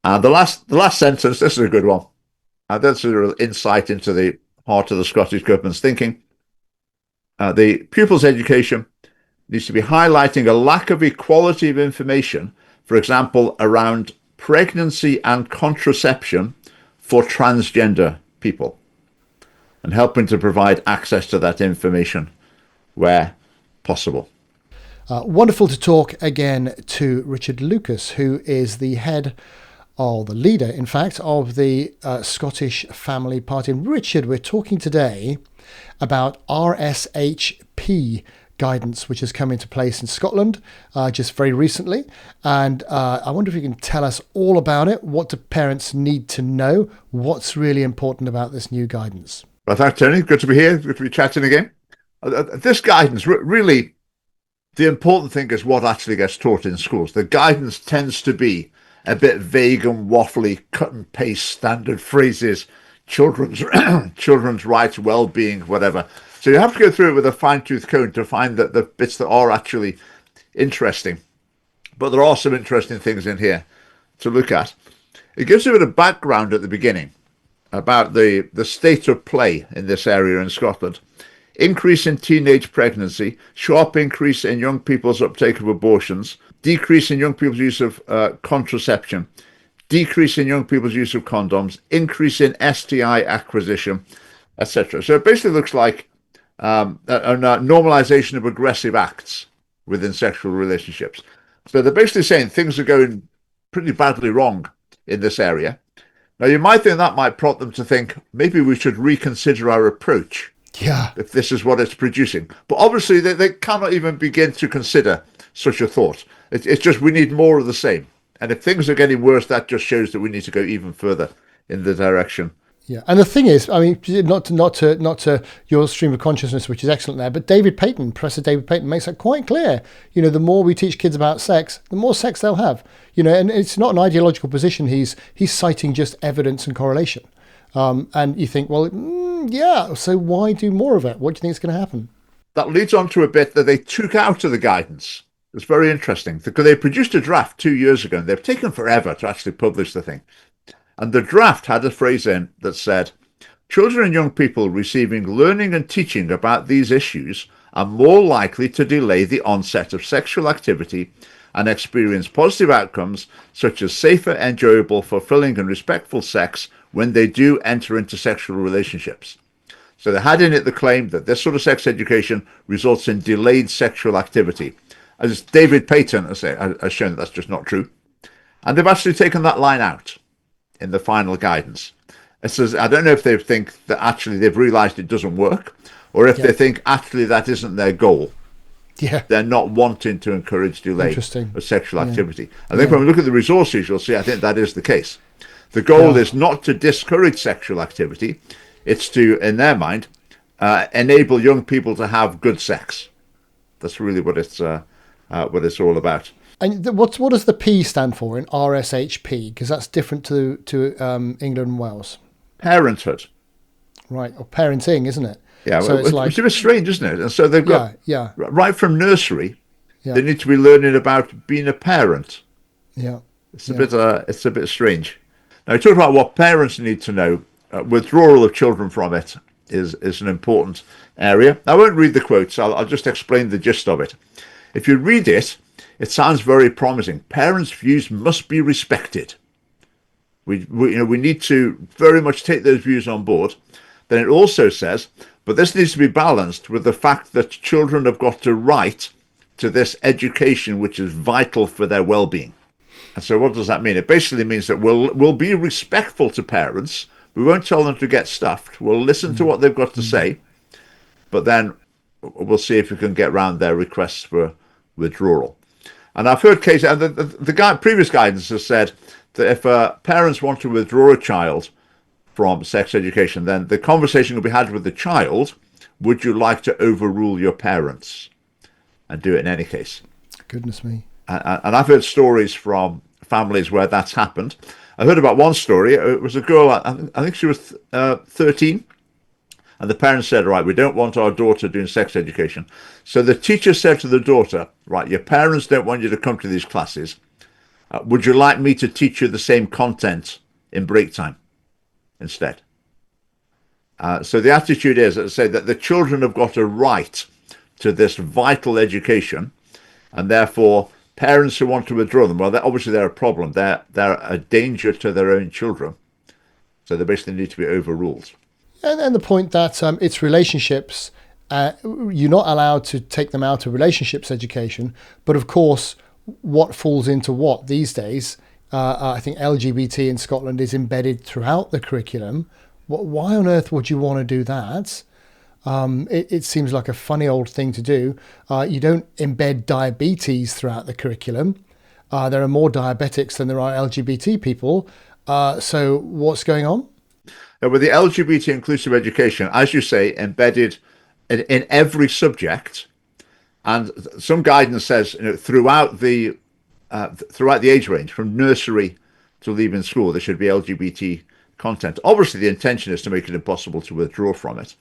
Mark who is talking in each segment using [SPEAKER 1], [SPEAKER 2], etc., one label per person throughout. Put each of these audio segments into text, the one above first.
[SPEAKER 1] And the last sentence, this is a good one. And that's a real insight into the heart of the Scottish Government's thinking. The pupils' education needs to be highlighting a lack of equality of information, for example, around pregnancy and contraception for transgender people, and helping to provide access to that information where possible.
[SPEAKER 2] Wonderful to talk again to Richard Lucas, who is the head, or the leader, in fact, of the Scottish Family Party. And Richard, we're talking today about RSHP guidance, which has come into place in Scotland just very recently. And I wonder if you can tell us all about it. What do parents need to know? What's really important about this new guidance?
[SPEAKER 1] Well, thanks, Tony. Good to be here. Good to be chatting again. This guidance, really, the important thing is what actually gets taught in schools. The guidance tends to be a bit vague and waffly, cut and paste standard phrases, children's rights, well-being, whatever. So you have to go through it with a fine-tooth comb to find that the bits that are actually interesting. But there are some interesting things in here to look at. It gives you a bit of background at the beginning about the state of play in this area in Scotland. Increase in teenage pregnancy, sharp increase in young people's uptake of abortions, decrease in young people's use of contraception, decrease in young people's use of condoms, increase in STI acquisition, etc. So it basically looks like a normalization of aggressive acts within sexual relationships. So they're basically saying things are going pretty badly wrong in this area. Now, you might think that might prompt them to think maybe we should reconsider our approach.
[SPEAKER 2] Yeah.
[SPEAKER 1] If this is what it's producing. But obviously they cannot even begin to consider such a thought. It's just we need more of the same. And if things are getting worse, that just shows that we need to go even further in the direction.
[SPEAKER 2] Yeah, and the thing is, I mean, not to your stream of consciousness, which is excellent there, but Professor David Payton makes that quite clear. You know, the more we teach kids about sex, the more sex they'll have. You know, and it's not an ideological position. He's citing just evidence and correlation. And you think, well, yeah, so why do more of it? What do you think is going to happen?
[SPEAKER 1] That leads on to a bit that they took out of the guidance. It's very interesting because they produced a draft 2 years ago and they've taken forever to actually publish the thing. And the draft had a phrase in that said, children and young people receiving learning and teaching about these issues are more likely to delay the onset of sexual activity and experience positive outcomes such as safer, enjoyable, fulfilling and respectful sex when they do enter into sexual relationships. So they had in it the claim that this sort of sex education results in delayed sexual activity. As David Payton has shown, that that's just not true. And they've actually taken that line out in the final guidance. It says, I don't know if they think that actually they've realized it doesn't work, or if they think actually that isn't their goal.
[SPEAKER 2] Yeah.
[SPEAKER 1] They're not wanting to encourage delay of sexual activity. I think when we look at the resources, you'll see I think that is the case. The goal is not to discourage sexual activity. It's to, in their mind, enable young people to have good sex. That's really what it's all about.
[SPEAKER 2] And what does the P stand for in RSHP? Because that's different to England and Wales.
[SPEAKER 1] Parenthood.
[SPEAKER 2] Right, or parenting, isn't it?
[SPEAKER 1] Yeah,
[SPEAKER 2] so
[SPEAKER 1] it's a bit strange, isn't it? And so they've got, right from nursery, they need to be learning about being a parent.
[SPEAKER 2] Yeah.
[SPEAKER 1] It's a bit strange. Now, we talked about what parents need to know. Withdrawal of children from it is an important area. I won't read the quotes. I'll just explain the gist of it. If you read it, it sounds very promising. Parents' views must be respected. We need to very much take those views on board. Then it also says, but this needs to be balanced with the fact that children have got a right to this education, which is vital for their well-being. And so what does that mean? It basically means that we'll be respectful to parents. We won't tell them to get stuffed. We'll listen to what they've got to say, but then we'll see if we can get around their requests for withdrawal. And I've heard cases, and the previous guidance has said that if parents want to withdraw a child from sex education, then the conversation will be had with the child. Would you like to overrule your parents and do it in any case?
[SPEAKER 2] Goodness me.
[SPEAKER 1] And I've heard stories from families where that's happened. I heard about one story. It was a girl, I think she was 13. And the parents said, right, we don't want our daughter doing sex education. So the teacher said to the daughter, right, your parents don't want you to come to these classes. Would you like me to teach you the same content in break time instead? So the attitude is, as I say, that the children have got a right to this vital education, and therefore parents who want to withdraw them, well, obviously they're a problem. They're a danger to their own children, so they basically need to be overruled.
[SPEAKER 2] And the point that it's relationships. You're not allowed to take them out of relationships education, but of course, what falls into what these days? I think LGBT in Scotland is embedded throughout the curriculum. Why on earth would you want to do that? It seems like a funny old thing to do. You don't embed diabetes throughout the curriculum. There are more diabetics than there are LGBT people. So what's going on?
[SPEAKER 1] With the LGBT inclusive education, as you say, embedded in every subject, and some guidance says, throughout the age range, from nursery to leaving school, there should be LGBT content. Obviously, the intention is to make it impossible to withdraw from it.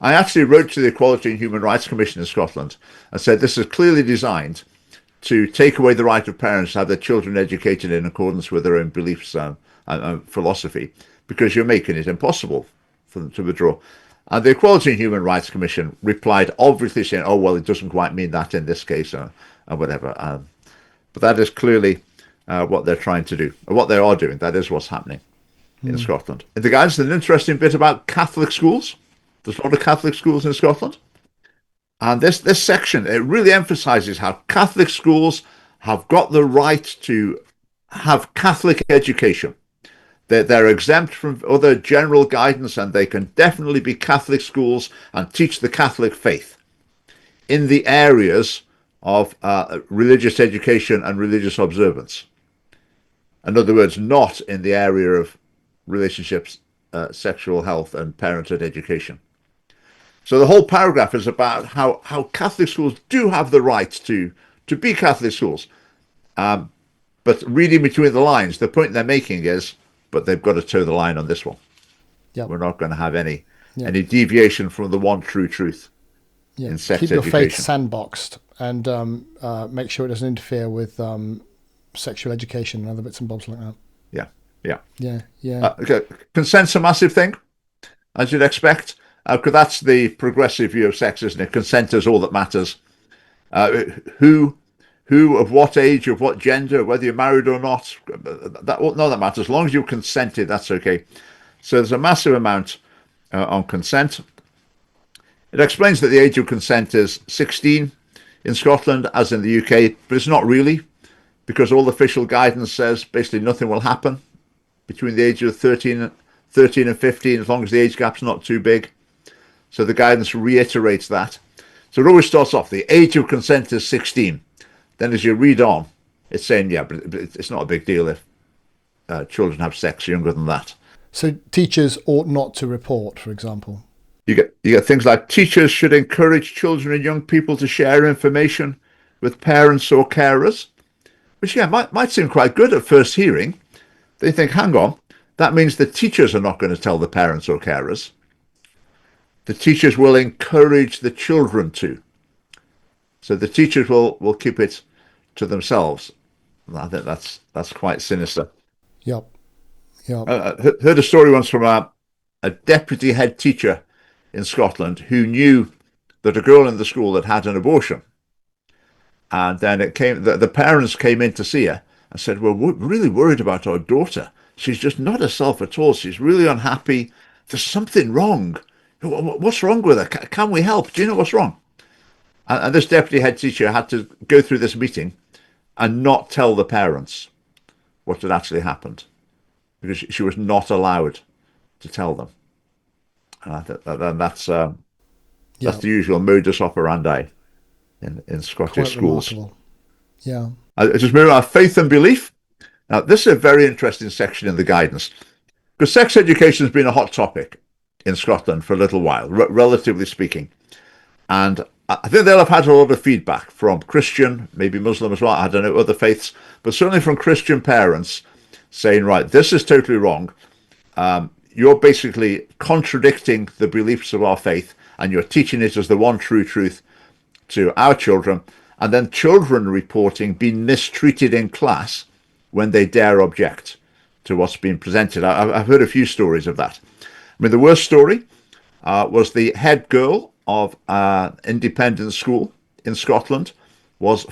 [SPEAKER 1] I actually wrote to the Equality and Human Rights Commission in Scotland and said this is clearly designed to take away the right of parents to have their children educated in accordance with their own beliefs and philosophy, because you're making it impossible for them to withdraw. And the Equality and Human Rights Commission replied, obviously saying, oh, well, it doesn't quite mean that in this case, or whatever. But that is clearly what they're trying to do, or what they are doing. That is what's happening in Scotland. In the guidance, there's an interesting bit about Catholic schools. There's a lot of Catholic schools in Scotland. And this section, it really emphasizes how Catholic schools have got the right to have Catholic education. They're exempt from other general guidance, and they can definitely be Catholic schools and teach the Catholic faith in the areas of religious education and religious observance. In other words, not in the area of relationships, sexual health, and parenthood education. So the whole paragraph is about how Catholic schools do have the right to be Catholic schools. But reading between the lines, the point they're making is, but they've got to toe the line on this one. Yep. We're not going to have any deviation from the one true truth in sex education.
[SPEAKER 2] Keep your faith sandboxed and make sure it doesn't interfere with sexual education and other bits and bobs like that.
[SPEAKER 1] Yeah. Okay. Consent's a massive thing, as you'd expect, because that's the progressive view of sex, isn't it? Consent is all that matters. Who, of what age, of what gender, whether you're married or not, that matters. As long as you've consented, that's okay. So there's a massive amount on consent. It explains that the age of consent is 16 in Scotland, as in the UK, but it's not really, because all official guidance says basically nothing will happen between the age of 13 and 15, as long as the age gap's not too big. So the guidance reiterates that. So it always starts off, the age of consent is 16. Then as you read on, it's saying, but it's not a big deal if children have sex younger than that.
[SPEAKER 2] So teachers ought not to report, for example.
[SPEAKER 1] You get things like teachers should encourage children and young people to share information with parents or carers, which might seem quite good at first hearing. They think, hang on, that means the teachers are not going to tell the parents or carers. The teachers will encourage the children to. So the teachers will keep it to themselves. I think that's quite sinister.
[SPEAKER 2] Yep.
[SPEAKER 1] I heard a story once from a deputy head teacher in Scotland who knew that a girl in the school had an abortion. And then the parents came in to see her and said, well, we're really worried about our daughter. She's just not herself at all. She's really unhappy. There's something wrong. What's wrong with her? Can we help? Do you know what's wrong? And this deputy head teacher had to go through this meeting and not tell the parents what had actually happened, because she was not allowed to tell them. And I think that's the usual modus operandi in Scottish schools.
[SPEAKER 2] Remarkable. Yeah.
[SPEAKER 1] Just moving on, faith and belief. Now, this is a very interesting section in the guidance, because sex education has been a hot topic in Scotland for a little while, relatively speaking. And I think they'll have had a lot of feedback from Christian, maybe Muslim as well, I don't know, other faiths, but certainly from Christian parents saying, right, this is totally wrong. You're basically contradicting the beliefs of our faith, and you're teaching it as the one true truth to our children. And then children reporting being mistreated in class when they dare object to what's been presented. I've heard a few stories of that. I mean, the worst story was the head girl of an independent school in Scotland was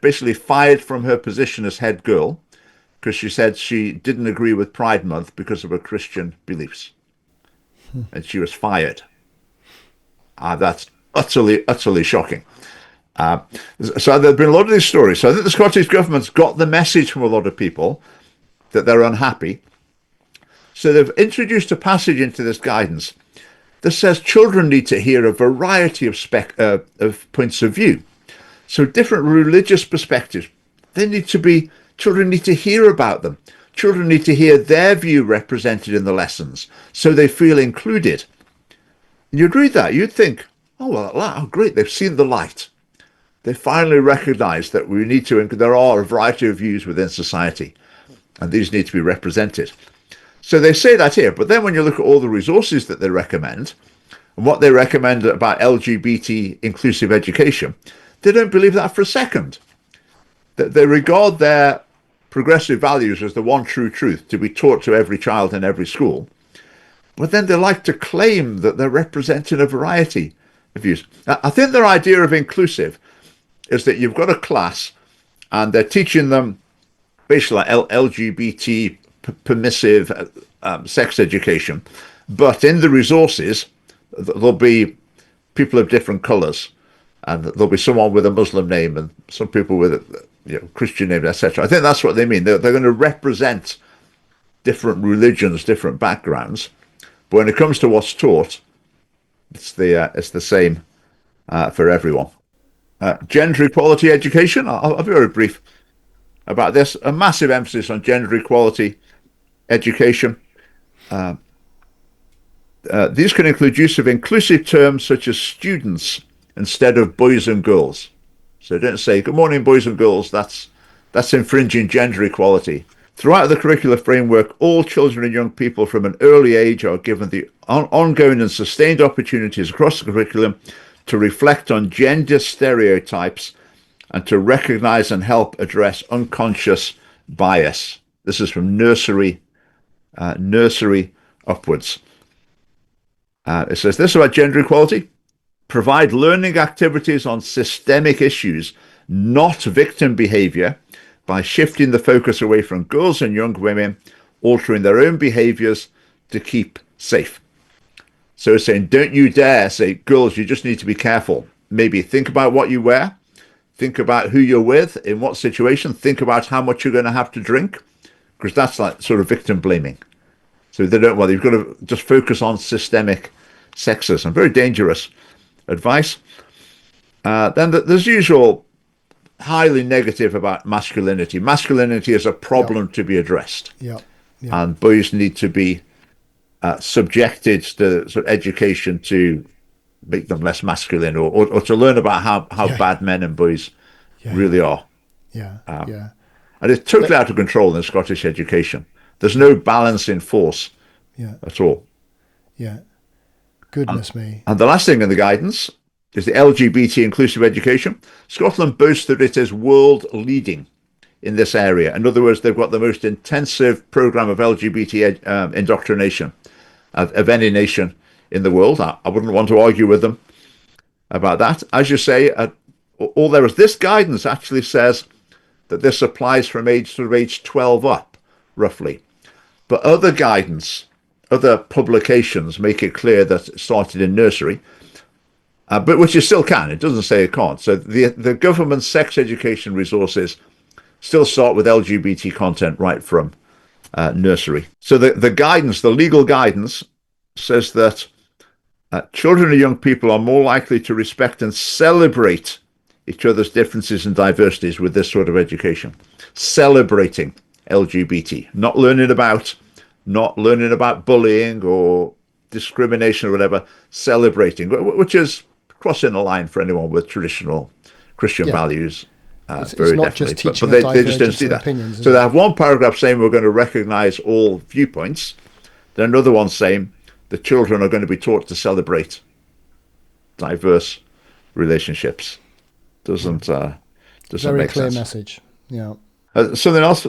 [SPEAKER 1] basically fired from her position as head girl because she said she didn't agree with Pride Month because of her Christian beliefs. And she was fired. That's utterly shocking. So there have been a lot of these stories. So I think the Scottish government's got the message from a lot of people that they're unhappy. So they've introduced a passage into this guidance that says children need to hear a variety of points of view. So different religious perspectives. Children need to hear about them. Children need to hear their view represented in the lessons so they feel included. And you'd read that, you'd think, oh, great, they've seen the light. They finally recognize that there are a variety of views within society, and these need to be represented. So they say that here, but then when you look at all the resources that they recommend, and what they recommend about LGBT inclusive education, they don't believe that for a second. That they regard their progressive values as the one true truth to be taught to every child in every school. But then they like to claim that they're representing a variety of views. I think their idea of inclusive is that you've got a class and they're teaching them basically like LGBT permissive sex education, but in the resources there'll be people of different colors, and there'll be someone with a Muslim name and some people with a Christian name, etc. I think that's what they mean. They're going to represent different religions, different backgrounds, but when it comes to what's taught, it's the same for everyone. Gender equality education. I'll be very brief about this. A massive emphasis on gender equality education. These can include use of inclusive terms such as students instead of boys and girls. So don't say, good morning, boys and girls. That's infringing gender equality. Throughout the curricular framework, all children and young people from an early age are given the ongoing and sustained opportunities across the curriculum to reflect on gender stereotypes and to recognize and help address unconscious bias. This is from nursery upwards. It says this about gender equality: provide learning activities on systemic issues, not victim behavior, by shifting the focus away from girls and young women, altering their own behaviors to keep safe. So it's saying, don't you dare say, girls, you just need to be careful. Maybe think about what you wear, think about who you're with, in what situation, think about how much you're going to have to drink, because that's like sort of victim blaming. So they don't, you've got to just focus on systemic sexism. Very dangerous advice. Then there's usual highly negative about masculinity. Masculinity is a problem to be addressed. And boys need to be subjected to sort of education to make them less masculine, or to learn about how bad men and boys really are. And it's totally out of control in Scottish education. There's no balance in force at all.
[SPEAKER 2] Goodness me.
[SPEAKER 1] And the last thing in the guidance is the LGBT inclusive education. Scotland boasts that it is world leading in this area. In other words, they've got the most intensive program of LGBT indoctrination of any nation in the world. I wouldn't want to argue with them about that. As you say, all there is, this guidance actually says that this applies from age 12 up, roughly. But other guidance, other publications make it clear that it started in nursery, but which you still can. It doesn't say it can't. So the government sex education resources still start with LGBT content right from nursery. So the guidance, the legal guidance, says that children and young people are more likely to respect and celebrate each other's differences and diversities with this sort of education. Celebrating LGBT, not learning about bullying or discrimination or whatever, celebrating, which is crossing the line for anyone with traditional Christian values.
[SPEAKER 2] It's not just teaching,
[SPEAKER 1] but they just don't see that. So they have one paragraph saying we're going to recognize all viewpoints, then another one saying the children are going to be taught to celebrate diverse relationships. Doesn't
[SPEAKER 2] very
[SPEAKER 1] make
[SPEAKER 2] clear
[SPEAKER 1] sense.
[SPEAKER 2] Message.
[SPEAKER 1] Something else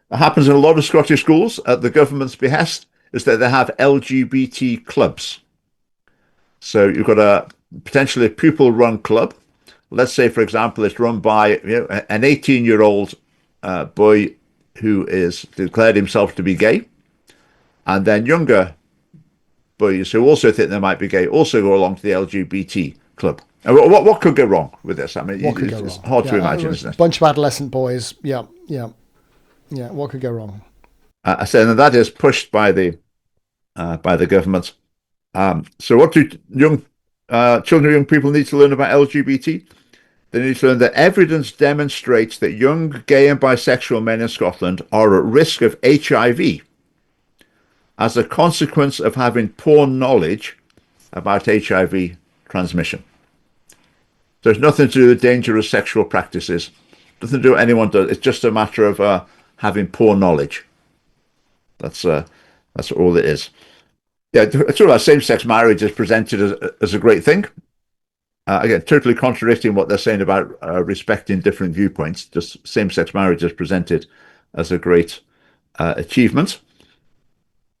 [SPEAKER 1] What happens in a lot of Scottish schools at the government's behest is that they have LGBT clubs. So you've got a potentially pupil-run club. Let's say, for example, it's run by an 18-year-old boy who is declared himself to be gay, and then younger boys who also think they might be gay also go along to the LGBT club. And what could go wrong with this? I mean, it's hard to imagine, isn't it?
[SPEAKER 2] A bunch of adolescent boys. Yeah. What could go wrong?
[SPEAKER 1] I said, and that is pushed by the government. So what do children, young people need to learn about LGBT? They need to learn that evidence demonstrates that young gay and bisexual men in Scotland are at risk of HIV as a consequence of having poor knowledge about HIV transmission. So it's nothing to do with dangerous sexual practices, nothing to do with anyone does. It's just a matter of having poor knowledge. That's all it is. Yeah, it's all about same-sex marriage is presented as a great thing. Again, totally contradicting what they're saying about respecting different viewpoints. Just same-sex marriage is presented as a great achievement.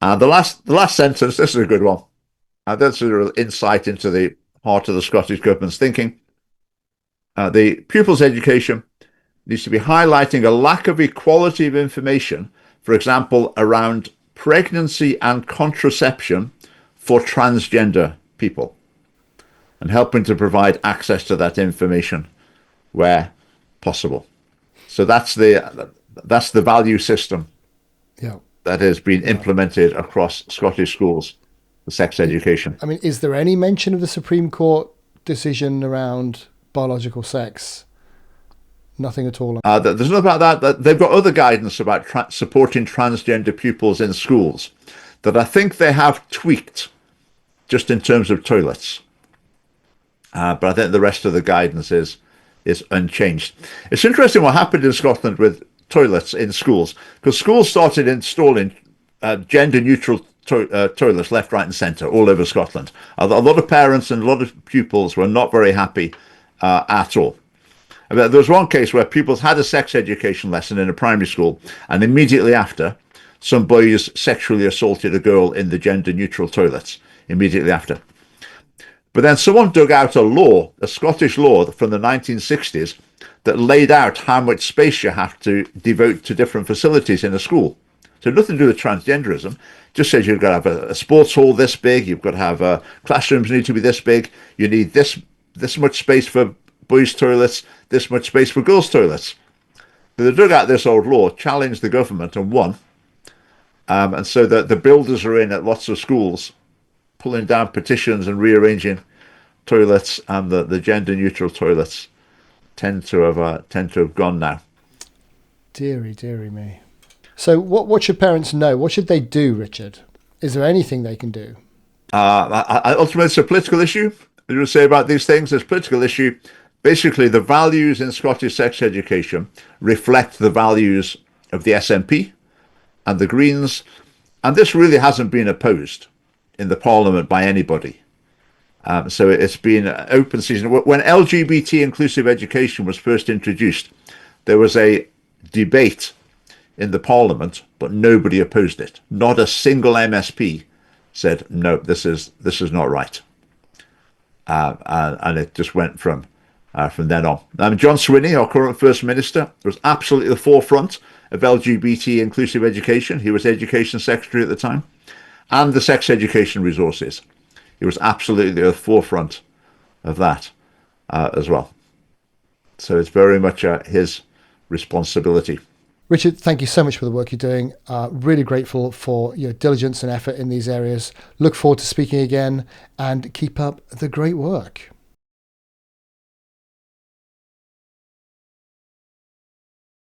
[SPEAKER 1] And the last sentence, this is a good one. That's a real insight into the heart of the Scottish government's thinking. The pupils' education needs to be highlighting a lack of equality of information, for example, around pregnancy and contraception for transgender people, and helping to provide access to that information where possible. So that's the value system that has been implemented across Scottish schools for sex education.
[SPEAKER 2] I mean, is there any mention of the Supreme Court decision around biological sex? Nothing at all.
[SPEAKER 1] There's nothing about that. They've got other guidance about supporting transgender pupils in schools that I think they have tweaked just in terms of toilets. But I think the rest of the guidance is unchanged. It's interesting what happened in Scotland with toilets in schools, because schools started installing gender-neutral toilets left, right and centre all over Scotland. A lot of parents and a lot of pupils were not very happy at all. There was one case where pupils had a sex education lesson in a primary school, and immediately after, some boys sexually assaulted a girl in the gender-neutral toilets, immediately after. But then someone dug out a Scottish law from the 1960s, that laid out how much space you have to devote to different facilities in a school. So nothing to do with transgenderism, just says you've got to have a sports hall this big, you've got to have classrooms need to be this big, you need this much space for boys' toilets, this much space for girls' toilets. So they dug out this old law, challenged the government and won. And so the builders are in at lots of schools, pulling down petitions and rearranging toilets, and the gender-neutral toilets tend to have gone now.
[SPEAKER 2] Deary me. So what should parents know? What should they do, Richard? Is there anything they can do?
[SPEAKER 1] Ultimately, it's a political issue. As you say about these things, it's a political issue. Basically, the values in Scottish sex education reflect the values of the SNP and the Greens, and this really hasn't been opposed in the Parliament by anybody. So it's been open season. When LGBT inclusive education was first introduced, there was a debate in the Parliament, but nobody opposed it. Not a single MSP said, no, this is not right. And it just went from then on. John Swinney, our current First Minister, was absolutely at the forefront of LGBT inclusive education. He was Education Secretary at the time, and the sex education resources. He was absolutely at the forefront of that as well. So it's very much his responsibility.
[SPEAKER 2] Richard, thank you so much for the work you're doing. Really grateful for your diligence and effort in these areas. Look forward to speaking again, and keep up the great work.